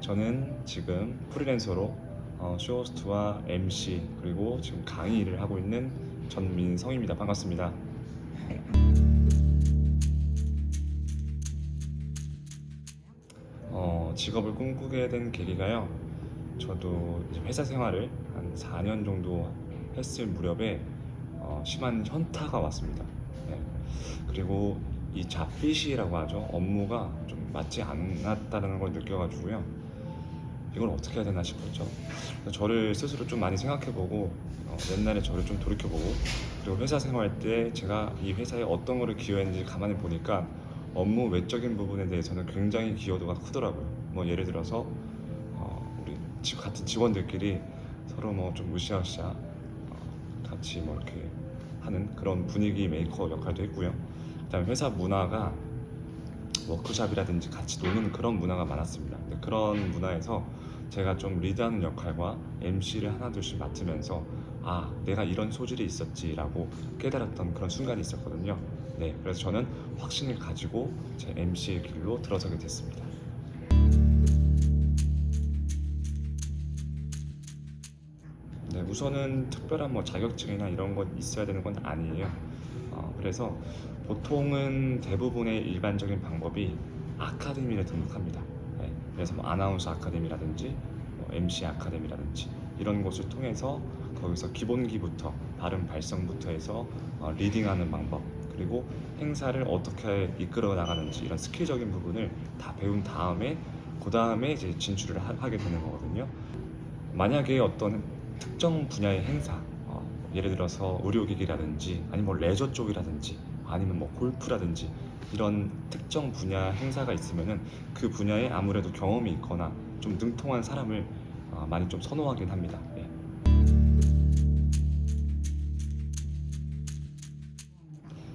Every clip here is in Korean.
저는 지금 프리랜서로 쇼호스트와 MC 그리고 지금 강의 를 하고 있는 전민성입니다. 반갑습니다. 직업을 꿈꾸게 된 계기가요. 저도 이제 회사 생활을 한 4년 정도 했을 무렵에 심한 현타가 왔습니다. 네. 그리고 이 잡핏이라고 하죠. 업무가 좀 맞지 않았다는 걸 느껴가지고요. 이걸 어떻게 해야 되나 싶었죠. 저를 스스로 좀 많이 생각해보고 옛날에 저를 좀 돌이켜보고 그리고 회사 생활 때 제가 이 회사에 어떤 거를 기여했는지 가만히 보니까 업무 외적인 부분에 대해서는 굉장히 기여도가 크더라고요. 뭐 예를 들어서 우리 같은 직원들끼리 서로 뭐 좀 으쌰으쌰 같이 뭐 이렇게 하는 그런 분위기 메이커 역할도 했고요. 그다음에 회사 문화가 워크숍이라든지 같이 노는 그런 문화가 많았습니다. 근데 그런 문화에서 제가 좀 리드하는 역할과 MC를 하나둘씩 맡으면서 내가 이런 소질이 있었지라고 깨달았던 그런 순간이 있었거든요. 네, 그래서 저는 확신을 가지고 제 MC의 길로 들어서게 됐습니다. 네, 우선은 특별한 뭐 자격증이나 이런 것 있어야 되는 건 아니에요. 그래서 보통은 대부분의 일반적인 방법이 아카데미를 등록합니다. 네, 그래서 뭐 아나운서 아카데미라든지 뭐 MC 아카데미라든지 이런 곳을 통해서 거기서 기본기부터 발음 발성부터 해서 리딩하는 방법 그리고 행사를 어떻게 이끌어 나가는지 이런 스킬적인 부분을 다 배운 다음에 그 다음에 이제 진출을 하게 되는 거거든요. 만약에 어떤 특정 분야의 행사, 예를 들어서 의료기기라든지 아니면 뭐 레저 쪽이라든지 아니면 뭐 골프라든지 이런 특정 분야 행사가 있으면은 그 분야에 아무래도 경험이 있거나 좀 능통한 사람을 많이 좀 선호하긴 합니다. 예.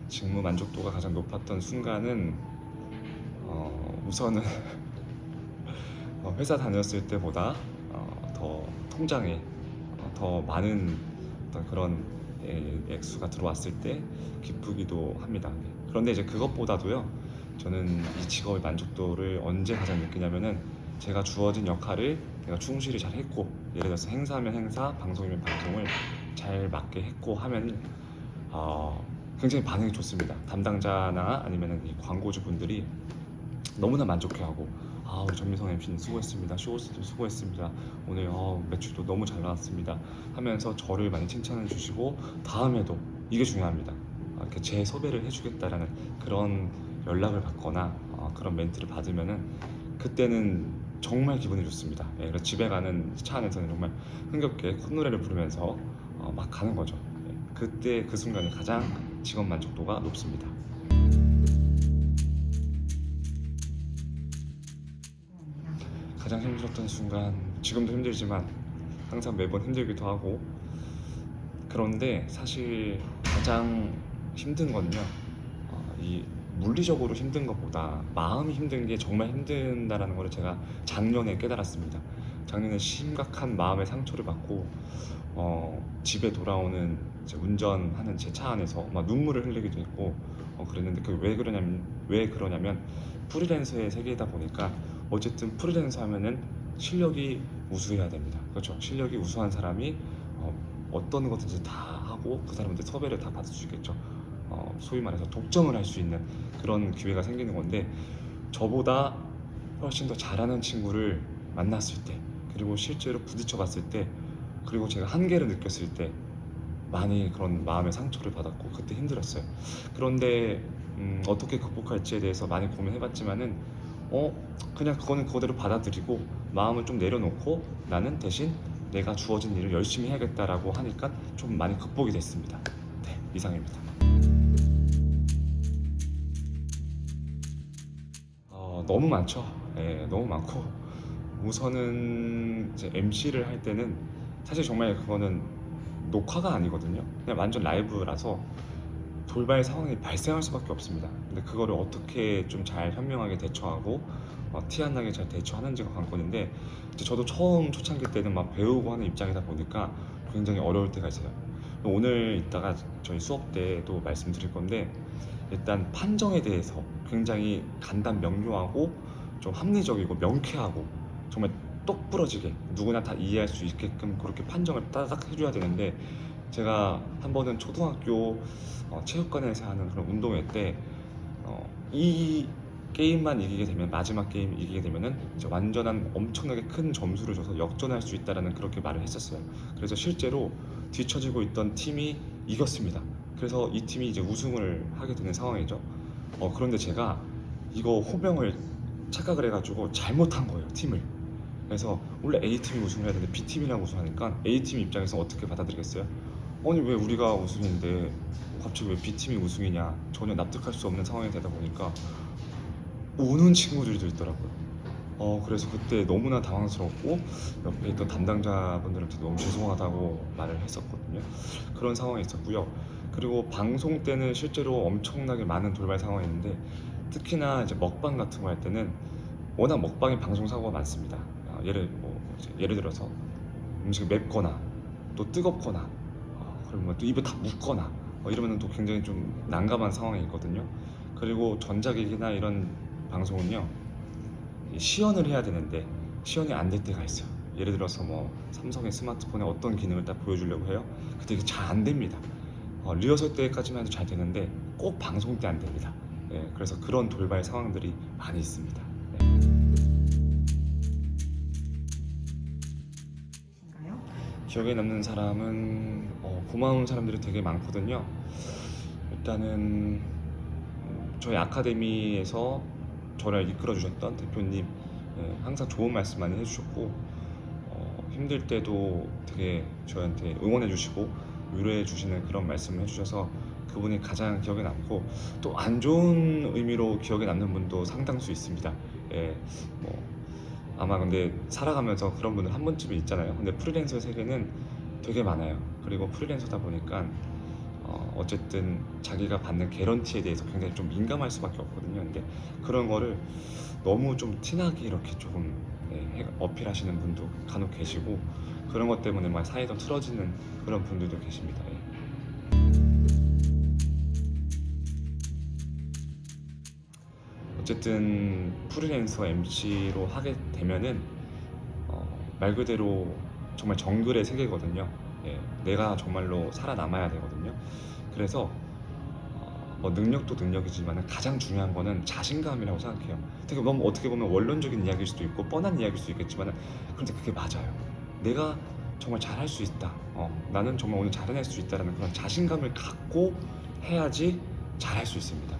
직무 만족도가 가장 높았던 순간은 우선은 회사 다녔을 때보다 더 통장에 더 많은 어떤 그런 액수가 들어왔을 때 기쁘기도 합니다. 그런데 이제 그것보다도요, 저는 이 직업의 만족도를 언제 가장 느끼냐면은 제가 주어진 역할을 내가 충실히 잘 했고, 예를 들어서 행사면 행사, 방송이면 방송을 잘 맞게 했고 하면 굉장히 반응이 좋습니다. 담당자나 아니면 이 광고주 분들이 너무나 만족해하고 우리 전미성 MC님 수고했습니다. 쇼호스도 수고했습니다. 오늘 매출도 너무 잘 나왔습니다. 하면서 저를 많이 칭찬해 주시고 다음에도 이게 중요합니다. 이렇게 재섭외를 해주겠다라는 그런 연락을 받거나 그런 멘트를 받으면은 그때는 정말 기분이 좋습니다. 그래서 집에 가는 차 안에서는 정말 흥겹게 콧노래를 부르면서 막 가는 거죠. 그때 그 순간이 가장 직업 만족도가 높습니다. 가장 힘들었던 순간, 지금도 힘들지만 항상 매번 힘들기도 하고, 그런데 사실 가장 힘든 건요, 이 물리적으로 힘든 것보다 마음이 힘든 게 정말 힘든다라는 걸 제가 작년에 깨달았습니다. 작년에 심각한 마음의 상처를 받고 집에 돌아오는 운전하는 제 차 안에서 막 눈물을 흘리기도 했고 그랬는데 왜 그러냐면 프리랜서의 세계이다 보니까 어쨌든 프리랜서 하면은 실력이 우수해야 됩니다. 그렇죠. 실력이 우수한 사람이 어떤 것든지 다 하고 그 사람한테 섭외를 다 받을 수 있겠죠. 소위 말해서 독점을 할 수 있는 그런 기회가 생기는 건데 저보다 훨씬 더 잘하는 친구를 만났을 때 그리고 실제로 부딪혀 봤을 때 그리고 제가 한계를 느꼈을 때 많이 그런 마음의 상처를 받았고 그때 힘들었어요. 그런데 어떻게 극복할지에 대해서 많이 고민해봤지만은 그냥 그거는 그거대로 받아들이고 마음을 좀 내려놓고 나는 대신 내가 주어진 일을 열심히 해야겠다라고 하니까 좀 많이 극복이 됐습니다. 네, 이상입니다. 너무 많죠. 네, 너무 많고 우선은 이제 MC를 할 때는 사실 정말 그거는 녹화가 아니거든요. 그냥 완전 라이브라서 돌발 상황이 발생할 수밖에 없습니다. 근데 그거를 어떻게 좀 잘 현명하게 대처하고 티 안 나게 잘 대처하는지가 관건인데 이제 저도 처음 초창기 때는 막 배우고 하는 입장이다 보니까 굉장히 어려울 때가 있어요. 오늘 이따가 저희 수업 때도 말씀드릴 건데 일단 판정에 대해서 굉장히 간단 명료하고 좀 합리적이고 명쾌하고 정말 똑 부러지게 누구나 다 이해할 수 있게끔 그렇게 판정을 따닥 해줘야 되는데, 제가 한 번은 초등학교 체육관에서 하는 그런 운동회 때 이 게임만 이기게 되면, 마지막 게임 이기게 되면은 이제 완전한 엄청나게 큰 점수를 줘서 역전할 수 있다라는 그렇게 말을 했었어요. 그래서 실제로 뒤처지고 있던 팀이 이겼습니다. 그래서 이 팀이 이제 우승을 하게 되는 상황이죠. 그런데 제가 이거 호명을 착각을 해가지고 잘못한 거예요, 팀을. 그래서 원래 A팀이 우승을 해야 되는데 B팀이랑 우승하니까 A팀 입장에서 어떻게 받아들이겠어요? 아니 왜 우리가 우승인데 갑자기 왜 B팀이 우승이냐, 전혀 납득할 수 없는 상황이 되다 보니까 우는 친구들도 있더라고요. 그래서 그때 너무나 당황스럽고 옆에 있던 담당자분들한테 너무 죄송하다고 말을 했었거든요. 그런 상황이 있었고요. 그리고 방송 때는 실제로 엄청나게 많은 돌발 상황이 있는데, 특히나 이제 먹방 같은 거 할 때는 워낙 먹방이 방송 사고가 많습니다. 예를 들어서 음식이 맵거나 또 뜨겁거나 그러면 또 입에 다 묻거나 이러면 또 굉장히 좀 난감한 상황이 있거든요. 그리고 전자기기나 이런 방송은요, 시연을 해야 되는데 시연이 안 될 때가 있어요. 예를 들어서 뭐 삼성의 스마트폰에 어떤 기능을 딱 보여주려고 해요. 근데 이게 잘 안 됩니다. 리허설 때까지만 해도 잘 되는데 꼭 방송 때 안 됩니다. 그래서 그런 돌발 상황들이 많이 있습니다. 신가요? 기억에 남는 사람은 고마운 사람들이 되게 많거든요. 일단은 저희 아카데미에서 저를 이끌어 주셨던 대표님, 항상 좋은 말씀 많이 해주셨고, 힘들 때도 되게 저한테 응원해 주시고 위로해 주시는 그런 말씀을 해주셔서 그분이 가장 기억에 남고, 또 안 좋은 의미로 기억에 남는 분도 상당수 있습니다. 뭐 아마 근데 살아가면서 그런 분들 한 번쯤은 있잖아요. 근데 프리랜서 세계는 되게 많아요. 그리고 프리랜서다 보니까 어쨌든 자기가 받는 개런티에 대해서 굉장히 좀 민감할 수밖에 없거든요. 근데 그런 거를 너무 좀 티나게 이렇게 조금 어필하시는 분도 간혹 계시고, 그런 것 때문에 막 사이가 틀어지는 그런 분들도 계십니다. 어쨌든 프리랜서 MC로 하게 되면은 말 그대로 정말 정글의 세계거든요. 내가 정말로 살아남아야 되거든요. 그래서 뭐 능력도 능력이지만 가장 중요한 거는 자신감이라고 생각해요. 되게 너무 어떻게 보면 원론적인 이야기일 수도 있고 뻔한 이야기일 수도 있겠지만, 그런데 그게 맞아요. 내가 정말 잘할 수 있다. 나는 정말 오늘 잘해낼 수 있다라는 그런 자신감을 갖고 해야지 잘할 수 있습니다.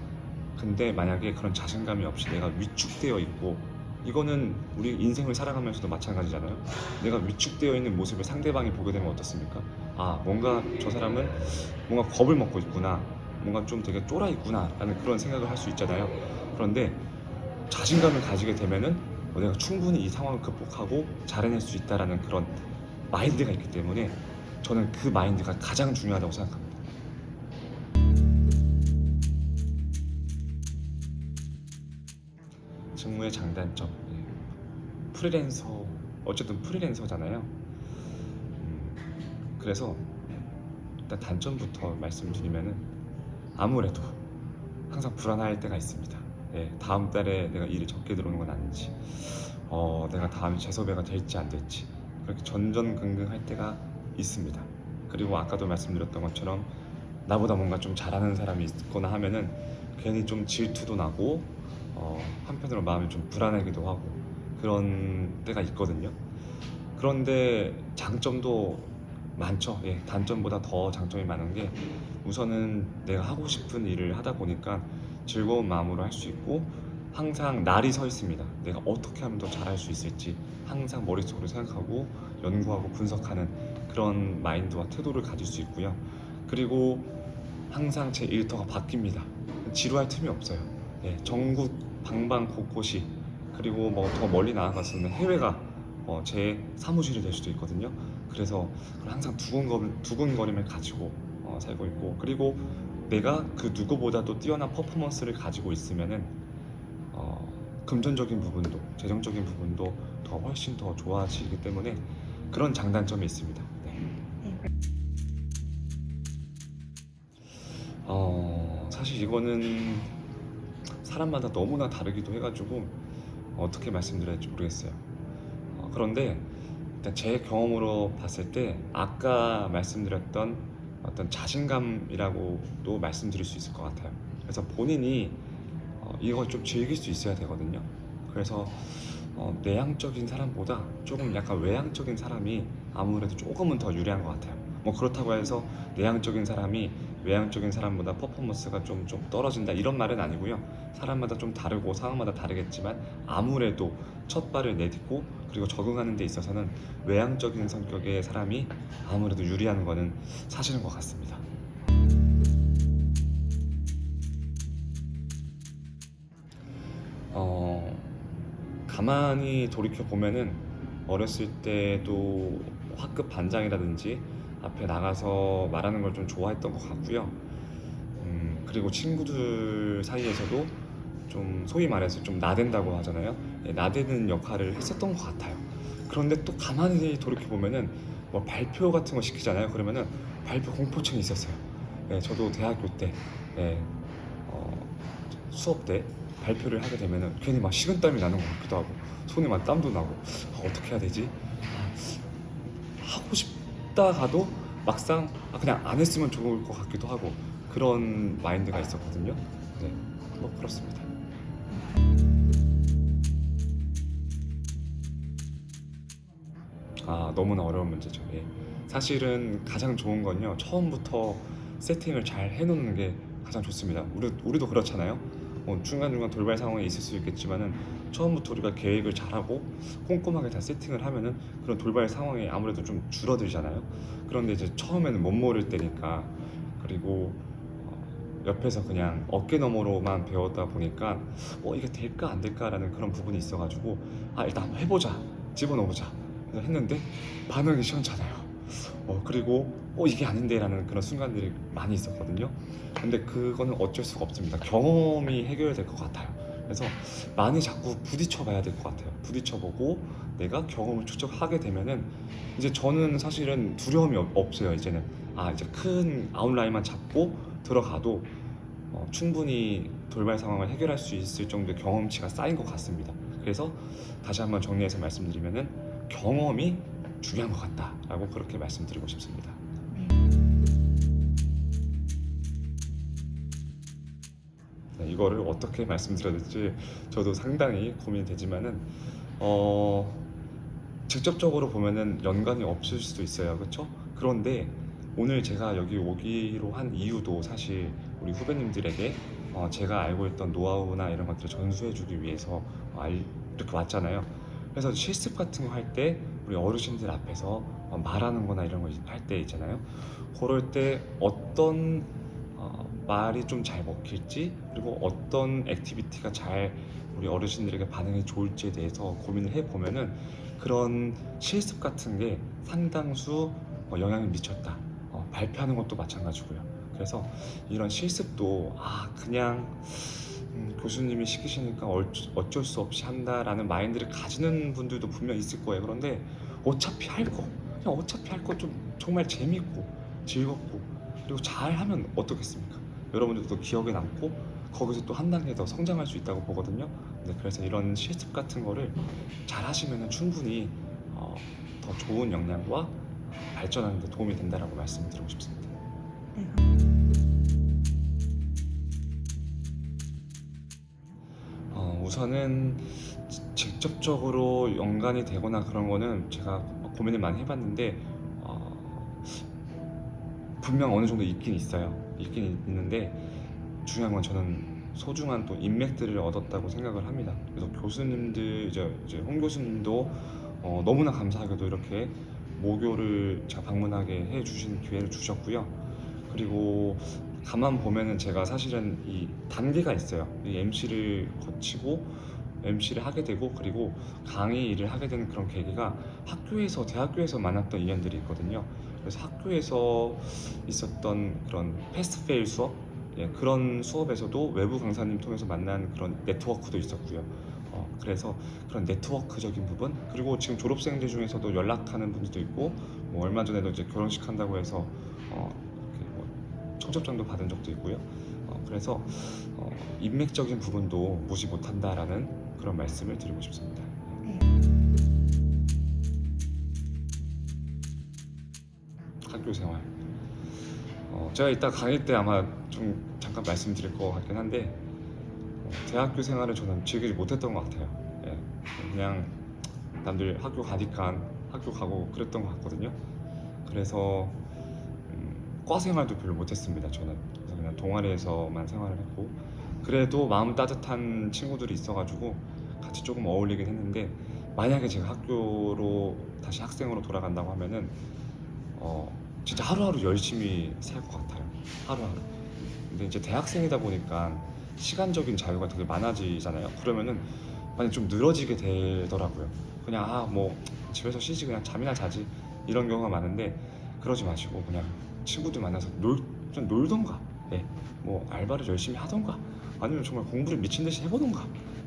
근데 만약에 그런 자신감이 없이 내가 위축되어 있고, 이거는 우리 인생을 살아가면서도 마찬가지잖아요. 내가 위축되어 있는 모습을 상대방이 보게 되면 어떻습니까? 뭔가 저 사람은 뭔가 겁을 먹고 있구나, 뭔가 좀 되게 쫄아 있구나 라는 그런 생각을 할 수 있잖아요. 그런데 자신감을 가지게 되면은 내가 충분히 이 상황을 극복하고 잘해낼 수 있다라는 그런 마인드가 있기 때문에 저는 그 마인드가 가장 중요하다고 생각합니다. 직무의 장단점, 프리랜서, 어쨌든 프리랜서잖아요. 그래서 일단 단점부터 말씀드리면은 아무래도 항상 불안할 때가 있습니다. 다음 달에 내가 일이 적게 들어오는 건 아닌지, 내가 다음에 재섭외가 될지 안 될지, 그렇게 전전긍긍할 때가 있습니다. 그리고 아까도 말씀드렸던 것처럼 나보다 뭔가 좀 잘하는 사람이 있거나 하면은 괜히 좀 질투도 나고, 한편으로 마음이 좀 불안하기도 하고 그런 때가 있거든요. 그런데 장점도 많죠. 단점보다 더 장점이 많은 게, 우선은 내가 하고 싶은 일을 하다 보니까 즐거운 마음으로 할 수 있고, 항상 날이 서 있습니다. 내가 어떻게 하면 더 잘할 수 있을지 항상 머릿속으로 생각하고 연구하고 분석하는 그런 마인드와 태도를 가질 수 있고요. 그리고 항상 제 일터가 바뀝니다. 지루할 틈이 없어요. 전국 방방 곳곳이, 그리고 뭐 더 멀리 나아갔으면 해외가 제 사무실이 될 수도 있거든요. 그래서 항상 두근거림을 가지고 살고 있고, 그리고 내가 그 누구보다도 뛰어난 퍼포먼스를 가지고 있으면은 금전적인 부분도 재정적인 부분도 더 훨씬 더 좋아지기 때문에 그런 장단점이 있습니다. 사실 이거는 사람마다 너무나 다르기도 해가지고 어떻게 말씀드려야 할지 모르겠어요. 그런데 일단 제 경험으로 봤을 때 아까 말씀드렸던 어떤 자신감이라고도 말씀드릴 수 있을 것 같아요. 그래서 본인이 이걸 좀 즐길 수 있어야 되거든요. 그래서 내향적인 사람보다 조금 약간 외향적인 사람이 아무래도 조금은 더 유리한 것 같아요. 뭐 그렇다고 해서 내향적인 사람이 외향적인 사람보다 퍼포먼스가 좀 떨어진다 이런 말은 아니고요. 사람마다 좀 다르고 상황마다 다르겠지만 아무래도 첫 발을 내딛고 그리고 적응하는 데 있어서는 외향적인 성격의 사람이 아무래도 유리한 거는 사실인 것 같습니다. 어, 가만히 돌이켜 보면은 어렸을 때도 학급 반장이라든지 앞에 나가서 말하는 걸 좀 좋아했던 것 같고요. 그리고 친구들 사이에서도 좀 소위 말해서 좀 나댄다고 하잖아요. 예, 나대는 역할을 했었던 것 같아요. 그런데 또 가만히 돌이켜 보면은 뭐 발표 같은 거 시키잖아요. 그러면은 발표 공포증이 있었어요. 예, 저도 대학교 때 예, 어, 수업 때 발표를 하게 되면은 괜히 막 식은땀이 나는 것 같기도 하고 손에 막 땀도 나고 어떻게 해야 되지? 하고 싶다 가도 막상 그냥 안 했으면 좋을 것 같기도 하고 그런 마인드가 있었거든요. 네, 뭐 그렇습니다. 너무나 어려운 문제죠. 예. 사실은 가장 좋은 건요. 처음부터 세팅을 잘 해놓는 게 가장 좋습니다. 우리도 그렇잖아요. 중간중간 돌발 상황이 있을 수 있겠지만은 처음부터 우리가 계획을 잘하고 꼼꼼하게 다 세팅을 하면은 그런 돌발 상황이 아무래도 좀 줄어들잖아요. 그런데 이제 처음에는 못 모를 때니까 그리고 옆에서 그냥 어깨 너머로만 배웠다 보니까 이게 될까 안 될까라는 그런 부분이 있어가지고 일단 한번 해보자 집어넣어보자 그래서 했는데 반응이 시원찮아요. 그리고 이게 아닌데라는 그런 순간들이 많이 있었거든요. 근데 그거는 어쩔 수가 없습니다. 경험이 해결될 것 같아요. 그래서 많이 자꾸 부딪혀 봐야 될 것 같아요. 부딪혀 보고 내가 경험을 축적하게 되면은 이제 저는 사실은 두려움이 없어요. 이제는 이제 큰 아웃라인만 잡고 들어가도 충분히 돌발 상황을 해결할 수 있을 정도의 경험치가 쌓인 것 같습니다. 그래서 다시 한번 정리해서 말씀드리면은 경험이 중요한 것 같다라고 그렇게 말씀드리고 싶습니다. 네, 이거를 어떻게 말씀드려야 될지 저도 상당히 고민이 되지만은 직접적으로 보면은 연관이 없을 수도 있어요. 그렇죠? 그런데 오늘 제가 여기 오기로 한 이유도 사실 우리 후배님들에게 제가 알고 있던 노하우나 이런 것들을 전수해주기 위해서 이렇게 왔잖아요. 그래서 실습 같은 거 할 때 우리 어르신들 앞에서 말하는 거나 이런 거 할 때 있잖아요. 그럴 때 어떤 말이 좀 잘 먹힐지 그리고 어떤 액티비티가 잘 우리 어르신들에게 반응이 좋을지에 대해서 고민을 해보면은 그런 실습 같은 게 상당수 영향을 미쳤다. 발표하는 것도 마찬가지고요. 그래서 이런 실습도 그냥 교수님이 시키시니까 어쩔 수 없이 한다라는 마인드를 가지는 분들도 분명 있을 거예요. 그런데 어차피 그냥 어차피 할 거 좀 정말 재밌고 즐겁고 그리고 잘하면 어떻겠습니까? 여러분들도 기억에 남고 거기서 또 한 단계 더 성장할 수 있다고 보거든요. 네, 그래서 이런 실습 같은 거를 잘 하시면 충분히 더 좋은 역량과 발전하는 데 도움이 된다라고 말씀드리고 싶습니다. 우선은 직접적으로 연관이 되거나 그런 거는 제가 고민을 많이 해봤는데 분명 어느 정도 있긴 있어요. 있긴 있는데 중요한 건 저는 소중한 또 인맥들을 얻었다고 생각을 합니다. 그래서 교수님들 이제 홍 교수님도 너무나 감사하게도 이렇게 모교를 제가 방문하게 해주신 기회를 주셨고요. 그리고 가만 보면은 제가 사실은 이 단계가 있어요. 이 MC를 거치고 MC를 하게 되고 그리고 강의 일을 하게 되는 그런 계기가 대학교에서 만났던 인연들이 있거든요. 그래서 학교에서 있었던 그런 패스트 페일 수업, 그런 수업에서도 외부 강사님 통해서 만난 그런 네트워크도 있었고요. 그래서 그런 네트워크적인 부분 그리고 지금 졸업생들 중에서도 연락하는 분들도 있고 뭐 얼마 전에도 이제 결혼식 한다고 해서 청첩장도 받은 적도 있고요. 그래서 인맥적인 부분도 무시 못한다라는 그런 말씀을 드리고 싶습니다. 학교 생활. 제가 이따 강의 때 아마 좀 잠깐 말씀드릴 것 같긴 한데 대학교 생활을 저는 즐기지 못했던 것 같아요. 예, 그냥 남들 학교 가니까 학교 가고 그랬던 것 같거든요. 그래서 과 생활도 별로 못했습니다. 저는 그래서 그냥 동아리에서만 생활을 했고 그래도 마음 따뜻한 친구들이 있어가지고 같이 조금 어울리긴 했는데 만약에 제가 학교로 다시 학생으로 돌아간다고 하면은 진짜 하루하루 열심히 살 것 같아요. 하루하루. 근데 이제 대학생이다 보니까 시간적인 자유가 되게 많아지잖아요. 그러면은 많이 좀 늘어지게 되더라고요. 그냥 뭐 집에서 쉬지 그냥 잠이나 자지 이런 경우가 많은데 그러지 마시고 그냥 친구들 만나서 좀 놀던가, 예, 뭐 알바를 열심히 하던가, 아니면 정말 공부를 미친 듯이 해보던가,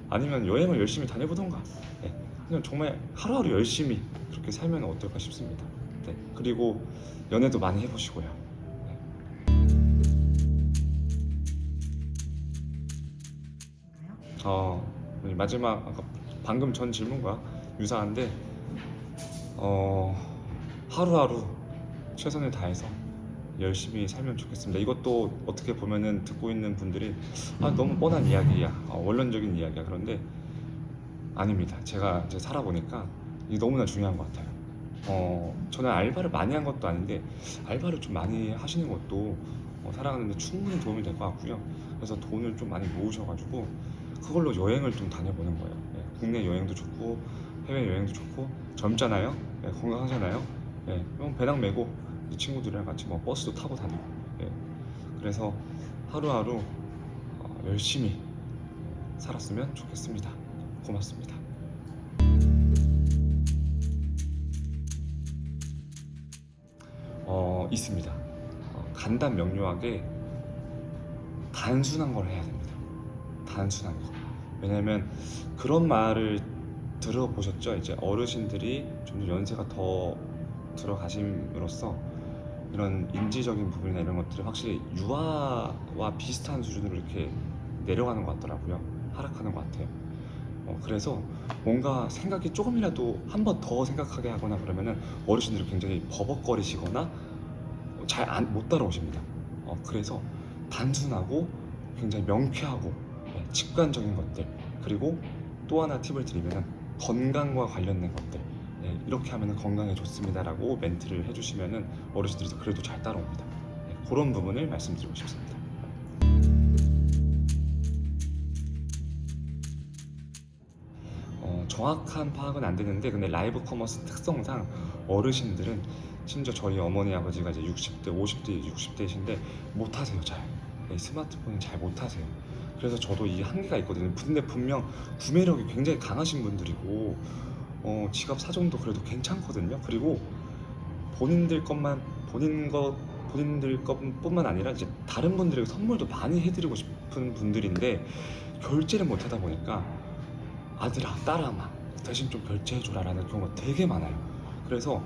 아니면 여행을 열심히 다녀보던가, 예, 그냥 정말 하루하루 열심히 그렇게 살면 어떨까 싶습니다. 네, 그리고 연애도 많이 해보시고요. 네. 마지막 방금 전 질문과 유사한데 하루하루 최선을 다해서 열심히 살면 좋겠습니다. 이것도 어떻게 보면은 듣고 있는 분들이 너무 뻔한 이야기야, 원론적인 이야기야. 그런데 아닙니다. 제가 이제 살아보니까 이게 너무나 중요한 것 같아요. 저는 알바를 많이 한 것도 아닌데 알바를 좀 많이 하시는 것도 살아가는데 충분히 도움이 될 것 같고요. 그래서 돈을 좀 많이 모으셔가지고 그걸로 여행을 좀 다녀보는 거예요. 예, 국내 여행도 좋고 해외 여행도 좋고 젊잖아요. 예, 건강하잖아요. 예, 그럼 배낭 메고 이 친구들이랑 같이 뭐 버스도 타고 다니고. 예, 그래서 하루하루 열심히 살았으면 좋겠습니다. 고맙습니다. 있습니다. 간단 명료하게 단순한 걸 해야 됩니다. 단순한 거. 왜냐면 그런 말을 들어보셨죠? 이제 어르신들이 좀 더 연세가 더 들어가심으로써 이런 인지적인 부분이나 이런 것들이 확실히 유아와 비슷한 수준으로 이렇게 내려가는 것 같더라고요. 하락하는 것 같아요. 그래서 뭔가 생각이 조금이라도 한 번 더 생각하게 하거나 그러면은 어르신들이 굉장히 버벅거리시거나 잘 못 따라오십니다. 그래서 단순하고 굉장히 명쾌하고 직관적인 것들, 그리고 또 하나 팁을 드리면 건강과 관련된 것들, 이렇게 하면 건강에 좋습니다라고 멘트를 해주시면 어르신들이 그래도 잘 따라옵니다. 그런 부분을 말씀드리고 싶습니다. 정확한 파악은 안 되는데 근데 라이브 커머스 특성상 어르신들은 심지어 저희 어머니 아버지가 이제 60대, 50대, 60대이신데 못하세요. 잘 스마트폰을 잘 못하세요. 그래서 저도 이 한계가 있거든요. 근데 분명 구매력이 굉장히 강하신 분들이고 지갑 사정도 그래도 괜찮거든요. 그리고 본인들 것뿐만 아니라 이제 다른 분들에게 선물도 많이 해드리고 싶은 분들인데 결제를 못하다 보니까 아들아, 딸아마 대신 좀 결제해줘라라는 경우가 되게 많아요. 그래서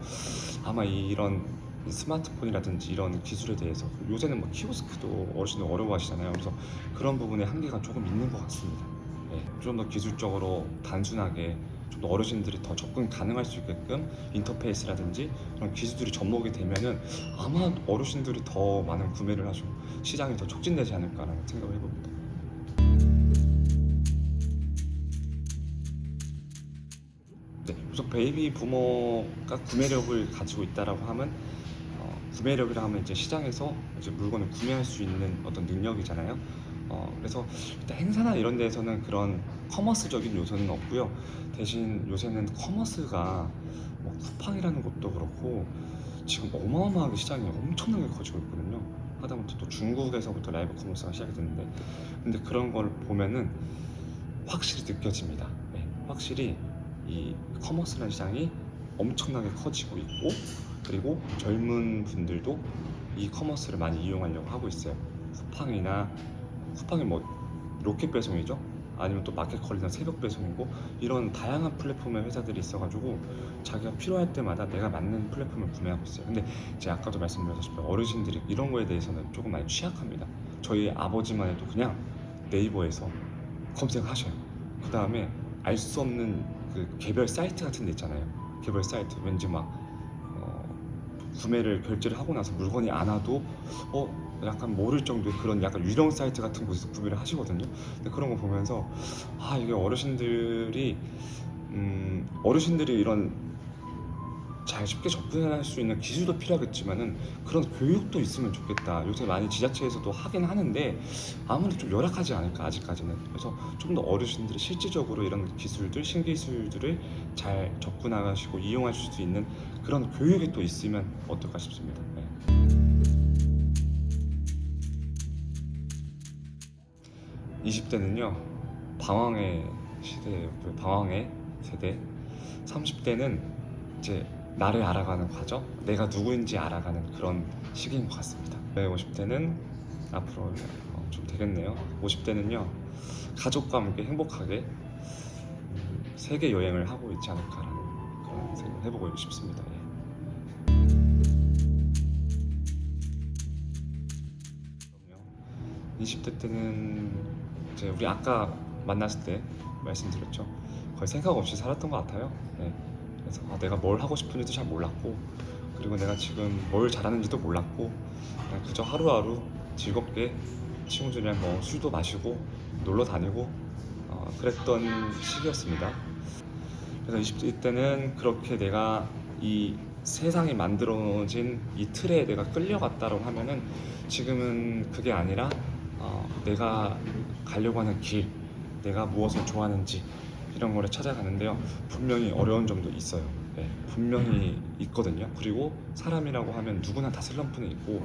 아마 이런 스마트폰이라든지 이런 기술에 대해서 요새는 뭐 키오스크도 어르신들 어려워하시잖아요. 그래서 그런 부분에 한계가 조금 있는 것 같습니다. 좀 더 기술적으로 단순하게 좀 더 어르신들이 더 접근 가능할 수 있게끔 인터페이스라든지 그런 기술들이 접목이 되면은 아마 어르신들이 더 많은 구매를 하시고 시장이 더 촉진되지 않을까라는 생각을 해봅니다. 네, 우선 베이비 부머가 구매력을 가지고 있다라고 하면 구매력이라 하면 이제 시장에서 이제 물건을 구매할 수 있는 어떤 능력이잖아요. 그래서 일단 행사나 이런 데에서는 그런 커머스적인 요소는 없고요. 대신 요새는 커머스가 뭐 쿠팡이라는 것도 그렇고 지금 어마어마하게 시장이 엄청나게 커지고 있거든요. 하다못해 또 중국에서부터 라이브 커머스가 시작이 됐는데 근데 그런 걸 보면은 확실히 느껴집니다. 확실히 이 커머스라는 시장이 엄청나게 커지고 있고 그리고 젊은 분들도 이 커머스를 많이 이용하려고 하고 있어요. 쿠팡이 뭐 로켓 배송이죠. 아니면 또 마켓컬리나 새벽 배송이고 이런 다양한 플랫폼의 회사들이 있어가지고 자기가 필요할 때마다 내가 맞는 플랫폼을 구매하고 있어요. 근데 제가 아까도 말씀드렸다시피 어르신들이 이런 거에 대해서는 조금 많이 취약합니다. 저희 아버지만 해도 그냥 네이버에서 검색하셔요. 그 다음에 알 수 없는 그 개별 사이트 같은 데 있잖아요. 개별 사이트 왠지 막 구매를 결제를 하고 나서 물건이 안 와도 약간 모를 정도의 그런 약간 유령 사이트 같은 곳에서 구매를 하시거든요. 근데 그런 거 보면서 이게 어르신들이 이런 잘 쉽게 접근할 수 있는 기술도 필요하겠지만은 그런 교육도 있으면 좋겠다. 요새 많이 지자체에서도 하긴 하는데 아무래도 좀 열악하지 않을까 아직까지는. 그래서 좀 더 어르신들이 실질적으로 이런 기술들, 신기술들을 잘 접근하시고 이용하실 수 있는 그런 교육이 또 있으면 어떨까 싶습니다. 네. 20대는요 방황의 시대예요. 그 방황의 세대. 30대는 이제 나를 알아가는 과정, 내가 누구인지 알아가는 그런 시기인 것 같습니다. 네, 50대는 앞으로 좀 되겠네요. 50대는요 가족과 함께 행복하게 세계 여행을 하고 있지 않을까라는 그런 생각을 해보고 싶습니다. 예. 20대 때는 이제 우리 아까 만났을 때 말씀드렸죠. 거의 생각 없이 살았던 것 같아요. 네. 그래서 내가 뭘 하고 싶은지도 잘 몰랐고, 그리고 내가 지금 뭘 잘하는지도 몰랐고, 그냥 그저 하루하루 즐겁게 친구들이랑 뭐 술도 마시고 놀러 다니고 그랬던 시기였습니다. 그래서 20대 때는 그렇게 내가 이 세상이 만들어진 이 틀에 내가 끌려갔다고 하면은 지금은 그게 아니라 내가 가려고 하는 길, 내가 무엇을 좋아하는지 이런 거를 찾아가는데요. 분명히 어려운 점도 있어요. 네, 분명히 있거든요. 그리고 사람이라고 하면 누구나 다 슬럼프는 있고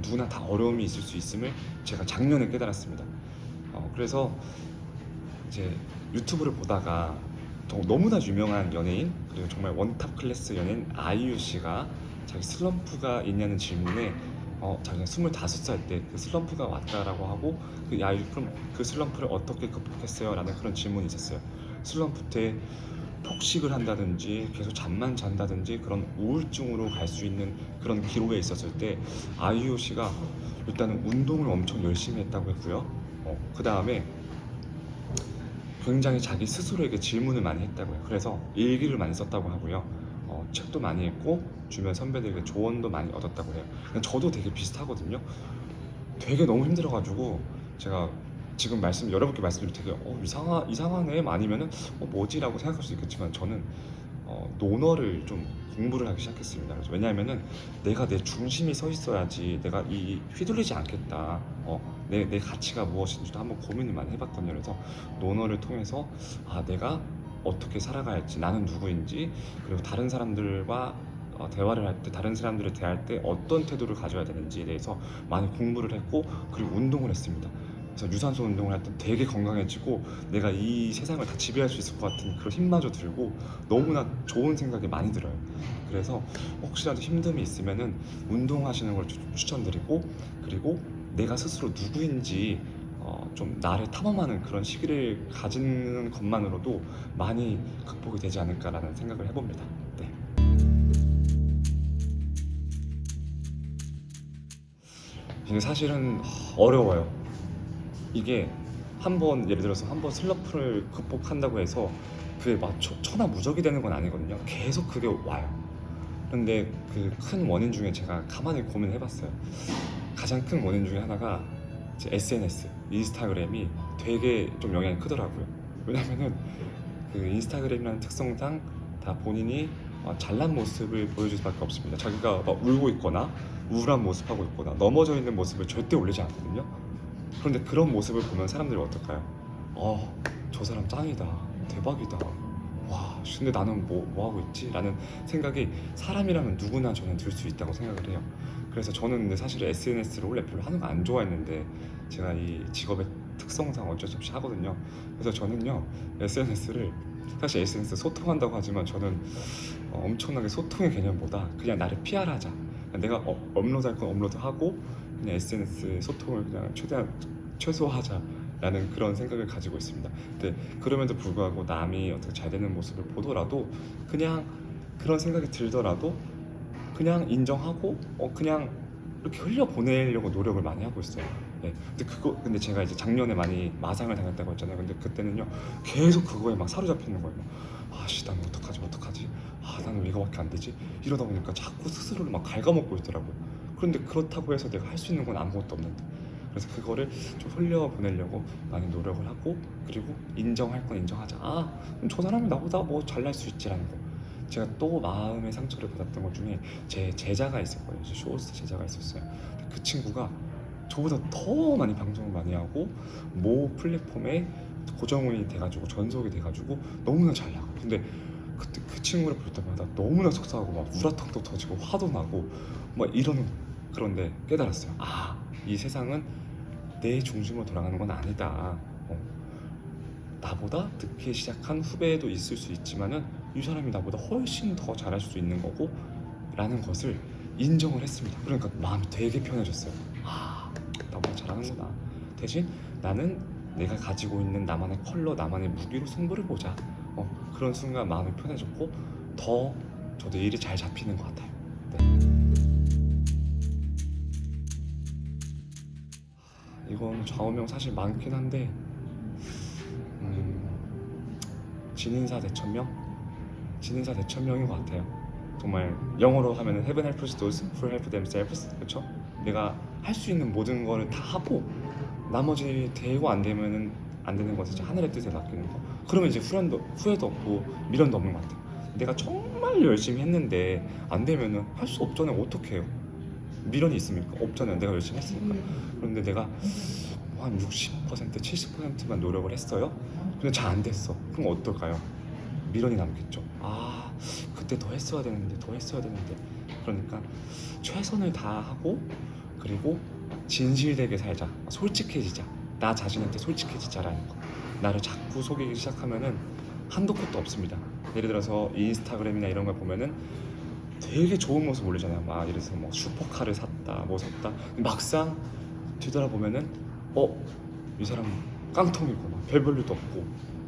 누구나 다 어려움이 있을 수 있음을 제가 작년에 깨달았습니다. 그래서 이제 유튜브를 보다가 너무나 유명한 연예인 그리고 정말 원탑 클래스 연예인 아이유 씨가 자기 슬럼프가 있냐는 질문에 자기가 25살 때 그 슬럼프가 왔다라고 하고 아이유 그럼 그 슬럼프를 어떻게 극복했어요? 라는 그런 질문이 있었어요. 슬럼프 때 폭식을 한다든지 계속 잠만 잔다든지 그런 우울증으로 갈 수 있는 그런 기로에 있었을 때 아이유 씨가 일단은 운동을 엄청 열심히 했다고 했고요. 그 다음에 굉장히 자기 스스로에게 질문을 많이 했다고요. 그래서 일기를 많이 썼다고 하고요. 책도 많이 읽고 주변 선배들에게 조언도 많이 얻었다고 해요. 저도 되게 비슷하거든요. 되게 너무 힘들어가지고 제가 지금 여러 분께 말씀드리면 되게 이상하네 아니면은 뭐지라고 생각할 수 있겠지만 저는 논어를 좀 공부를 하기 시작했습니다. 그래서 왜냐하면은 내가 내 중심이 서 있어야지 내가 이 휘둘리지 않겠다. 내 가치가 무엇인지도 한번 고민을 많이 해봤거든요. 그래서 논어를 통해서 내가 어떻게 살아가야 할지, 나는 누구인지, 그리고 다른 사람들과 대화를 할 때, 다른 사람들을 대할 때 어떤 태도를 가져야 되는지에 대해서 많이 공부를 했고, 그리고 운동을 했습니다. 그래서 유산소 운동을 할 때 되게 건강해지고 내가 이 세상을 다 지배할 수 있을 것 같은 그런 힘마저 들고 너무나 좋은 생각이 많이 들어요. 그래서 혹시라도 힘듦이 있으면은 운동하시는 걸 추천드리고, 그리고 내가 스스로 누구인지 좀 나를 탐험하는 그런 시기를 가지는 것만으로도 많이 극복이 되지 않을까라는 생각을 해봅니다. 네. 이게 사실은 어려워요. 이게 예를 들어서 한번 슬럼프를 극복한다고 해서 그게 막 천하무적이 되는 건 아니거든요. 계속 그게 와요. 그런데 그 큰 원인 중에 제가 가만히 고민을 해봤어요. 가장 큰 원인 중에 하나가 이제 SNS, 인스타그램이 되게 좀 영향이 크더라고요. 왜냐면은 그 인스타그램이라는 특성상 다 본인이 잘난 모습을 보여줄 수밖에 없습니다. 자기가 막 울고 있거나 우울한 모습하고 있거나 넘어져 있는 모습을 절대 올리지 않거든요. 그런데 그런 모습을 보면 사람들이 어떨까요? 저 사람 짱이다, 대박이다, 와 근데 나는 뭐 하고 있지? 라는 생각이 사람이라면 누구나 저는 들 수 있다고 생각을 해요. 그래서 저는 근데 사실 SNS를 원래 별로 하는 거 안 좋아했는데 제가 이 직업의 특성상 어쩔 수 없이 하거든요. 그래서 저는요 SNS를 사실 SNS 소통한다고 하지만 저는 엄청나게 소통의 개념보다 그냥 나를 PR하자, 내가 업로드할 건 업로드하고 그냥 SNS 소통을 그냥 최대한 최소화하자라는 그런 생각을 가지고 있습니다. 근데 그럼에도 불구하고 남이 어떻게 잘 되는 모습을 보더라도 그냥 그런 생각이 들더라도 그냥 인정하고 그냥 이렇게 흘려보내려고 노력을 많이 하고 있어요. 네. 근데 제가 이제 작년에 많이 마상을 당했다고 했잖아요. 근데 그때는요 계속 그거에 막 사로잡히는 거예요. 아씨 나는 어떡하지? 아 나는 왜 이거밖에 안 되지? 이러다 보니까 자꾸 스스로를 막 갉아먹고 있더라고요. 그런데 그렇다고 해서 내가 할 수 있는 건 아무것도 없는데, 그래서 그거를 좀 흘려보내려고 많이 노력을 하고, 그리고 인정할 건 인정하자. 아, 그럼 저 사람이 나보다 뭐 잘날 수 있지라는 거. 제가 또 마음의 상처를 받았던 것 중에 제 제자가 있었거든요. 쇼호스트 제자가 있었어요. 근데 그 친구가 저보다 더 많이 방송을 많이 하고 모 플랫폼에 고정이 돼가지고 전속이 돼가지고 너무나 잘 나가. 근데 그때 그 친구를 볼 때마다 너무나 속상하고 막 우라통도 터지고 화도 나고 막 이러는. 그런데 깨달았어요. 아, 이 세상은 내 중심으로 돌아가는 건 아니다. 나보다 늦게 시작한 후배도 있을 수 있지만은 이 사람이 나보다 훨씬 더 잘할 수도 있는 거고 라는 것을 인정을 했습니다. 그러니까 마음이 되게 편해졌어요. 아, 나보다 잘하는구나. 대신 나는 내가 가지고 있는 나만의 컬러, 나만의 무기로 승부를 보자. 그런 순간 마음이 편해졌고 더 저도 일이 잘 잡히는 것 같아요. 네. 이건 좌우명 사실 많긴 한데 진인사 대천명? 진인사 대천명인 것 같아요. 정말 영어로 하면 Heaven helps those who help themselves. 그렇죠? 내가 할 수 있는 모든 거를 다 하고 나머지 되고 안 되면은 안 되는 것을 이제 하늘의 뜻에 맡기는 거. 그러면 이제 후회도 없고 미련도 없는 것 같아요. 내가 정말 열심히 했는데 안 되면은 할 수 없잖아요. 어떻게 해요? 미련이 있습니까? 없잖아요. 내가 열심히 했으니까. 그런데 내가 한 60%, 70%만 노력을 했어요. 근데 잘 안 됐어. 그럼 어떨까요? 미련이 남겠죠. 아, 그때 더 했어야 되는데. 그러니까 최선을 다하고, 그리고 진실되게 살자. 솔직해지자. 나 자신한테 솔직해지자라는 거. 나를 자꾸 속이기 시작하면은 한도 끝도 없습니다. 예를 들어서 인스타그램이나 이런 걸 보면은 되게 좋은 모습 올리잖아요. 막 예를 들어서 뭐 슈퍼카를 샀다, 뭐 샀다. 막상 뒤돌아보면은 이 사람 깡통이구나, 별 볼일도 없고,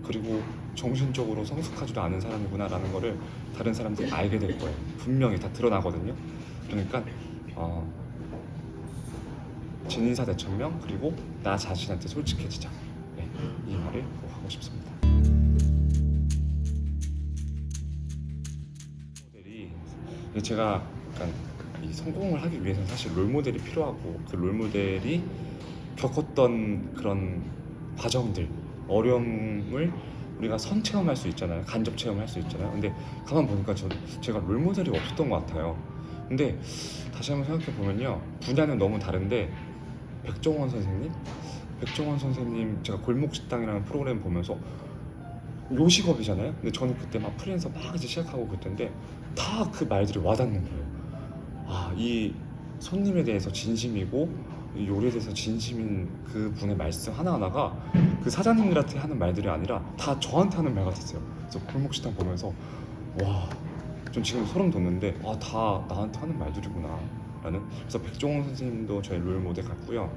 그리고 정신적으로 성숙하지도 않은 사람이구나 라는 거를 다른 사람들이 알게 될 거예요. 분명히 다 드러나거든요. 그러니까 진인사 대천명, 그리고 나 자신한테 솔직해지자. 네, 이 말을 꼭 하고 싶습니다. 롤모델이, 제가 약간 이 성공을 하기 위해서는 사실 롤모델이 필요하고, 그 롤모델이 겪었던 그런 과정들, 어려움을 우리가 선체험할 수 있잖아요. 간접 체험할 수 있잖아요. 근데 가만 보니까 제가 롤모델이 없었던 것 같아요. 근데 다시 한번 생각해 보면요, 분야는 너무 다른데 백종원 선생님 제가 골목식당이라는 프로그램 보면서 요식업이잖아요. 근데 저는 그때 막 프리랜서 막 이제 시작하고 그때인데 다 그 말들이 와닿는 거예요. 아, 이 손님에 대해서 진심이고 이 요리에 대해서 진심인 그 분의 말씀 하나하나가 그 사장님들한테 하는 말들이 아니라 다 저한테 하는 말 같았어요. 그래서 골목식당 보면서 와, 좀 지금 소름 돋는데 다 나한테 하는 말들이구나 라는. 그래서 백종원 선생님도 저희 롤모델 같고요.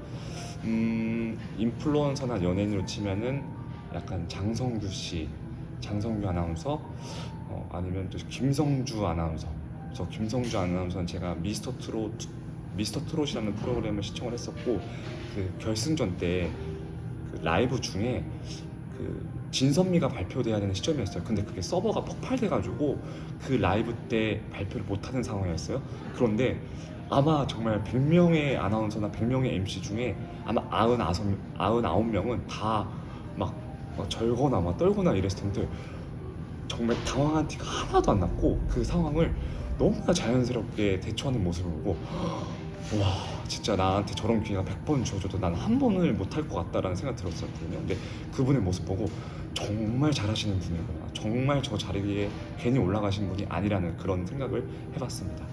인플루언서나 연예인으로 치면은 약간 장성규 아나운서, 아니면 또 김성주 아나운서. 그래서 김성주 아나운서는 제가 미스터 트롯이라는 프로그램을 시청을 했었고, 그 결승전 때 그 라이브 중에 그 진선미가 발표돼야 되는 시점이었어요. 근데 그게 서버가 폭발돼가지고 그 라이브 때 발표를 못하는 상황이었어요. 그런데 아마 정말 100명의 아나운서나 100명의 MC 중에 아마 99명은 다 막 절거나 막 떨거나 이랬을 텐데 정말 당황한 티가 하나도 안 났고, 그 상황을 너무나 자연스럽게 대처하는 모습을 보고 와, 진짜 나한테 저런 기회가 100번 주어져도 난 한 번을 못할 것 같다라는 생각이 들었었거든요. 근데 그분의 모습 보고 정말 잘하시는 분이구나, 정말 저 자리에 괜히 올라가신 분이 아니라는 그런 생각을 해봤습니다.